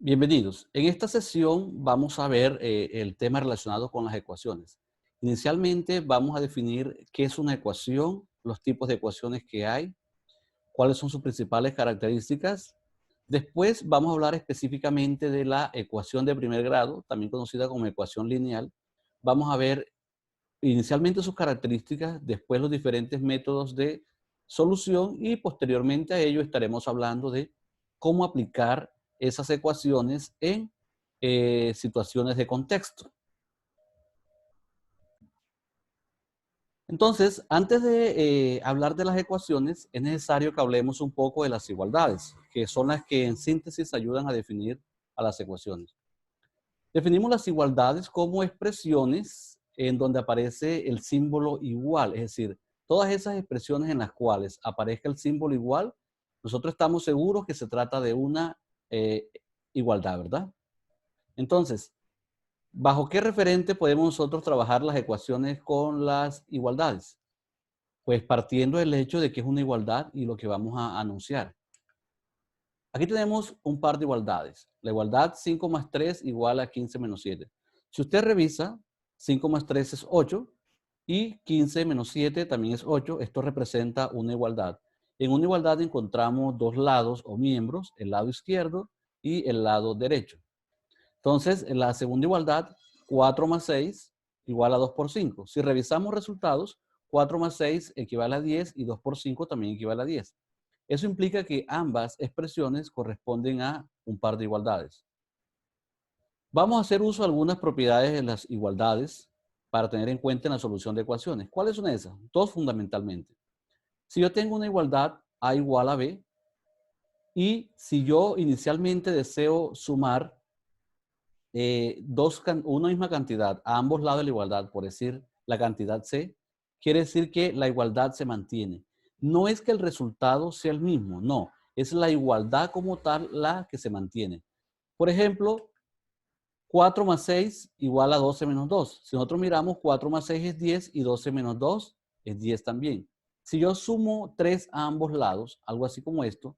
Bienvenidos. En esta sesión vamos a ver el tema relacionado con las ecuaciones. Inicialmente vamos a definir qué es una ecuación, los tipos de ecuaciones que hay, cuáles son sus principales características. Después vamos a hablar específicamente de la ecuación de primer grado, también conocida como ecuación lineal. Vamos a ver inicialmente sus características, después los diferentes métodos de solución y posteriormente a ello estaremos hablando de cómo aplicar esas ecuaciones en situaciones de contexto. Entonces, antes de hablar de las ecuaciones, es necesario que hablemos un poco de las igualdades, que son las que en síntesis ayudan a definir a las ecuaciones. Definimos las igualdades como expresiones en donde aparece el símbolo igual, es decir, todas esas expresiones en las cuales aparezca el símbolo igual, nosotros estamos seguros que se trata de una igualdad, ¿verdad? Entonces, ¿bajo qué referente podemos nosotros trabajar las ecuaciones con las igualdades? Pues partiendo del hecho de que es una igualdad y lo que vamos a anunciar. Aquí tenemos un par de igualdades. La igualdad 5 más 3 igual a 15 menos 7. Si usted revisa, 5 más 3 es 8 y 15 menos 7 también es 8. Esto representa una igualdad. En una igualdad encontramos dos lados o miembros, el lado izquierdo y el lado derecho. Entonces, en la segunda igualdad, 4 más 6 igual a 2 por 5. Si revisamos resultados, 4 más 6 equivale a 10 y 2 por 5 también equivale a 10. Eso implica que ambas expresiones corresponden a un par de igualdades. Vamos a hacer uso de algunas propiedades de las igualdades para tener en cuenta en la solución de ecuaciones. ¿Cuáles son esas? Dos fundamentalmente. Si yo tengo una igualdad A igual a B y si yo inicialmente deseo sumar una misma cantidad a ambos lados de la igualdad, por decir la cantidad C, quiere decir que la igualdad se mantiene. No es que el resultado sea el mismo, no, es la igualdad como tal la que se mantiene. Por ejemplo, 4 más 6 igual a 12 menos 2. Si nosotros miramos, 4 más 6 es 10 y 12 menos 2 es 10 también. Si yo sumo 3 a ambos lados, algo así como esto,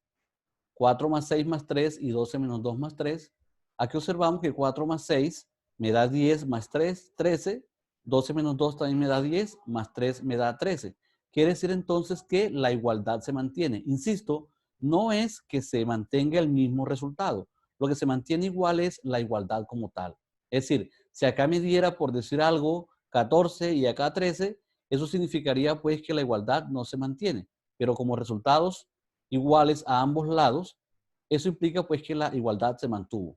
4 más 6 más 3 y 12 menos 2 más 3. Aquí observamos que 4 más 6 me da 10 más 3, 13. 12 menos 2 también me da 10, más 3 me da 13. Quiere decir entonces que la igualdad se mantiene. Insisto, no es que se mantenga el mismo resultado. Lo que se mantiene igual es la igualdad como tal. Es decir, si acá me diera, por decir algo, 14 y acá 13, eso significaría pues que la igualdad no se mantiene. Pero como resultados iguales a ambos lados, eso implica pues que la igualdad se mantuvo.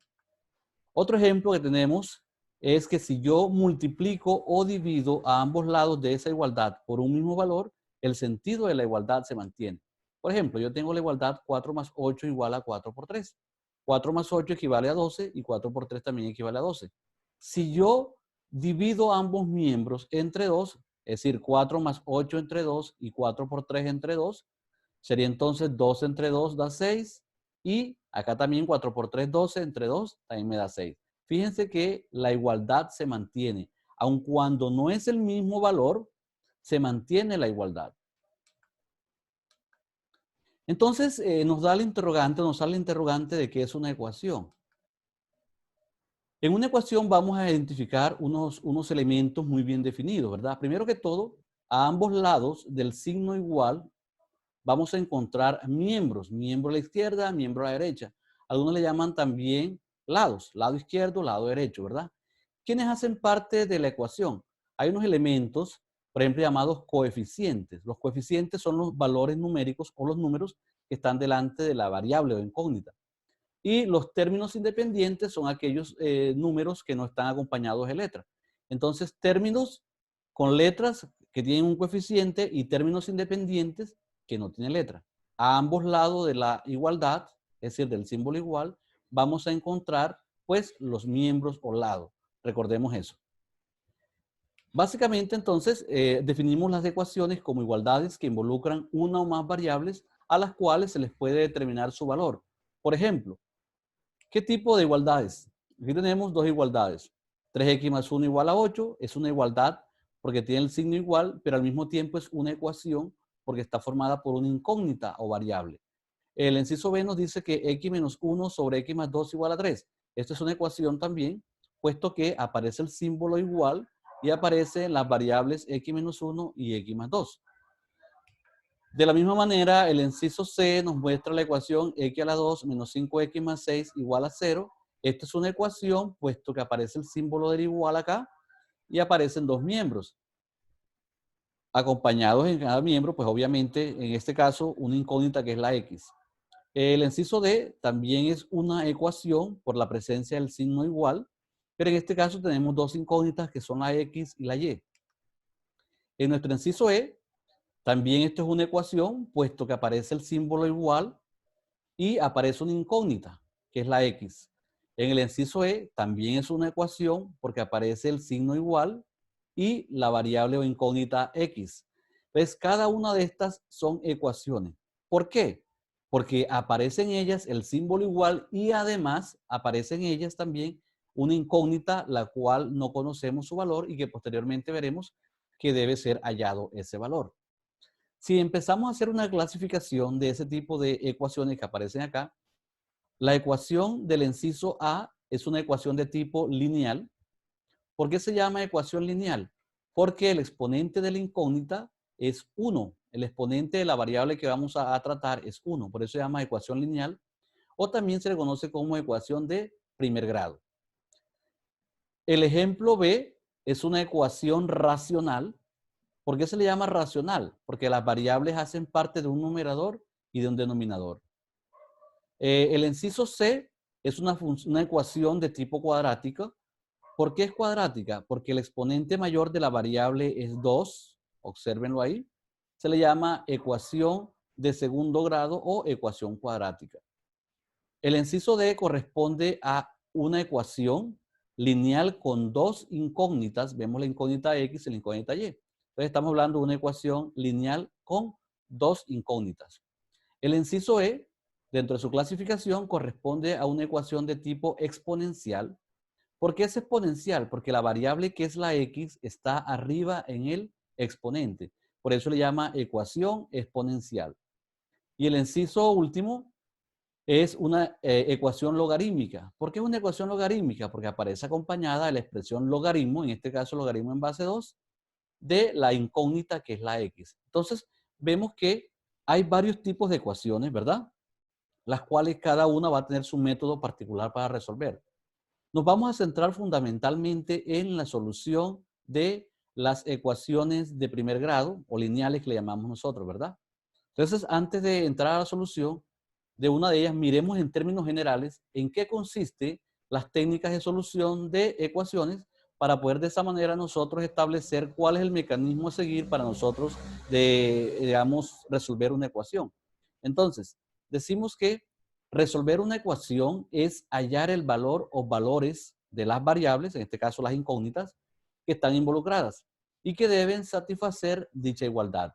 Otro ejemplo que tenemos es que si yo multiplico o divido a ambos lados de esa igualdad por un mismo valor, el sentido de la igualdad se mantiene. Por ejemplo, yo tengo la igualdad 4 más 8 igual a 4 por 3. 4 más 8 equivale a 12 y 4 por 3 también equivale a 12. Si yo divido ambos miembros entre 2, es decir, 4 más 8 entre 2 y 4 por 3 entre 2, sería entonces 2 entre 2 da 6 y acá también 4 por 3, 12 entre 2 también me da 6. Fíjense que la igualdad se mantiene. Aun cuando no es el mismo valor, se mantiene la igualdad. Entonces nos sale el interrogante de qué es una ecuación. En una ecuación vamos a identificar unos elementos muy bien definidos, ¿verdad? Primero que todo, a ambos lados del signo igual vamos a encontrar miembros, miembro a la izquierda, miembro a la derecha. Algunos le llaman también lados, lado izquierdo, lado derecho, ¿verdad? ¿Quiénes hacen parte de la ecuación? Hay unos elementos, por ejemplo, llamados coeficientes. Los coeficientes son los valores numéricos o los números que están delante de la variable o incógnita. Y los términos independientes son aquellos números que no están acompañados de letras. Entonces, términos con letras que tienen un coeficiente y términos independientes que no tienen letra. A ambos lados de la igualdad, es decir, del símbolo igual, vamos a encontrar pues los miembros o lados. Recordemos eso. Básicamente entonces definimos las ecuaciones como igualdades que involucran una o más variables a las cuales se les puede determinar su valor. Por ejemplo, ¿qué tipo de igualdades? Aquí tenemos dos igualdades. 3x más 1 igual a 8 es una igualdad porque tiene el signo igual, pero al mismo tiempo es una ecuación porque está formada por una incógnita o variable. El inciso B nos dice que x menos 1 sobre x más 2 igual a 3. Esta es una ecuación también, puesto que aparece el símbolo igual y aparecen las variables x-1 y x+2. De la misma manera, el inciso C nos muestra la ecuación x a la 2 menos 5x más 6 igual a 0. Esta es una ecuación, puesto que aparece el símbolo del igual acá y aparecen dos miembros. Acompañados en cada miembro, pues obviamente, en este caso, una incógnita que es la x. El inciso D también es una ecuación por la presencia del signo igual, pero en este caso tenemos dos incógnitas que son la x y la y. En nuestro inciso E, también esto es una ecuación, puesto que aparece el símbolo igual y aparece una incógnita, que es la x. En el inciso E también es una ecuación porque aparece el signo igual y la variable o incógnita x. Entonces, cada una de estas son ecuaciones. ¿Por qué? Porque aparece en ellas el símbolo igual y además aparece en ellas también una incógnita, la cual no conocemos su valor y que posteriormente veremos que debe ser hallado ese valor. Si empezamos a hacer una clasificación de ese tipo de ecuaciones que aparecen acá, la ecuación del inciso A es una ecuación de tipo lineal. ¿Por qué se llama ecuación lineal? Porque el exponente de la incógnita es 1. El exponente de la variable que vamos a tratar es 1. Por eso se llama ecuación lineal. O también se le conoce como ecuación de primer grado. El ejemplo B es una ecuación racional. ¿Por qué se le llama racional? Porque las variables hacen parte de un numerador y de un denominador. El inciso C es una ecuación de tipo cuadrático. ¿Por qué es cuadrática? Porque el exponente mayor de la variable es 2. Obsérvenlo ahí. Se le llama ecuación de segundo grado o ecuación cuadrática. El inciso D corresponde a una ecuación lineal con dos incógnitas. Vemos la incógnita X y la incógnita Y. Entonces estamos hablando de una ecuación lineal con dos incógnitas. El inciso E, dentro de su clasificación, corresponde a una ecuación de tipo exponencial. ¿Por qué es exponencial? Porque la variable que es la X está arriba en el exponente. Por eso le llama ecuación exponencial. Y el inciso último es una ecuación logarítmica. ¿Por qué es una ecuación logarítmica? Porque aparece acompañada de la expresión logaritmo, en este caso logaritmo en base 2, de la incógnita que es la X. Entonces, vemos que hay varios tipos de ecuaciones, ¿verdad? Las cuales cada una va a tener su método particular para resolver. Nos vamos a centrar fundamentalmente en la solución de las ecuaciones de primer grado o lineales que le llamamos nosotros, ¿verdad? Entonces, antes de entrar a la solución de una de ellas, miremos en términos generales en qué consiste las técnicas de solución de ecuaciones para poder de esa manera nosotros establecer cuál es el mecanismo a seguir para nosotros digamos, resolver una ecuación. Entonces, decimos que resolver una ecuación es hallar el valor o valores de las variables, en este caso las incógnitas, que están involucradas y que deben satisfacer dicha igualdad.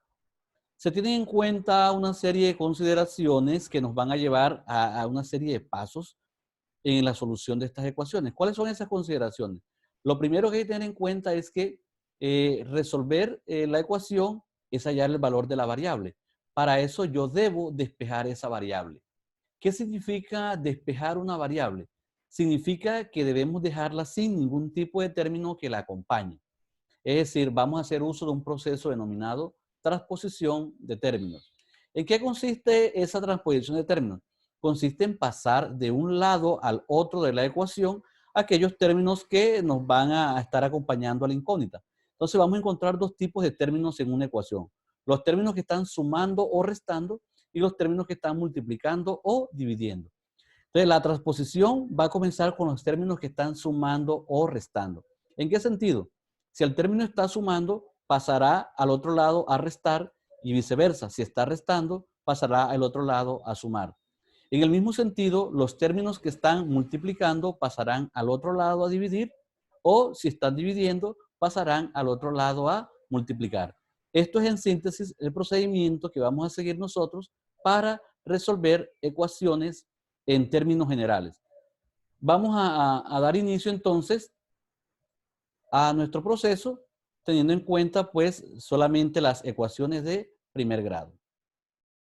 Se tienen en cuenta una serie de consideraciones que nos van a llevar a una serie de pasos en la solución de estas ecuaciones. ¿Cuáles son esas consideraciones? Lo primero que hay que tener en cuenta es que resolver la ecuación es hallar el valor de la variable. Para eso yo debo despejar esa variable. ¿Qué significa despejar una variable? Significa que debemos dejarla sin ningún tipo de término que la acompañe. Es decir, vamos a hacer uso de un proceso denominado transposición de términos. ¿En qué consiste esa transposición de términos? Consiste en pasar de un lado al otro de la ecuación aquellos términos que nos van a estar acompañando a la incógnita. Entonces vamos a encontrar dos tipos de términos en una ecuación. Los términos que están sumando o restando y los términos que están multiplicando o dividiendo. Entonces la transposición va a comenzar con los términos que están sumando o restando. ¿En qué sentido? Si el término está sumando, pasará al otro lado a restar y viceversa. Si está restando, pasará al otro lado a sumar. En el mismo sentido, los términos que están multiplicando pasarán al otro lado a dividir o si están dividiendo, pasarán al otro lado a multiplicar. Esto es en síntesis el procedimiento que vamos a seguir nosotros para resolver ecuaciones en términos generales. Vamos a dar inicio entonces a nuestro proceso, teniendo en cuenta pues solamente las ecuaciones de primer grado.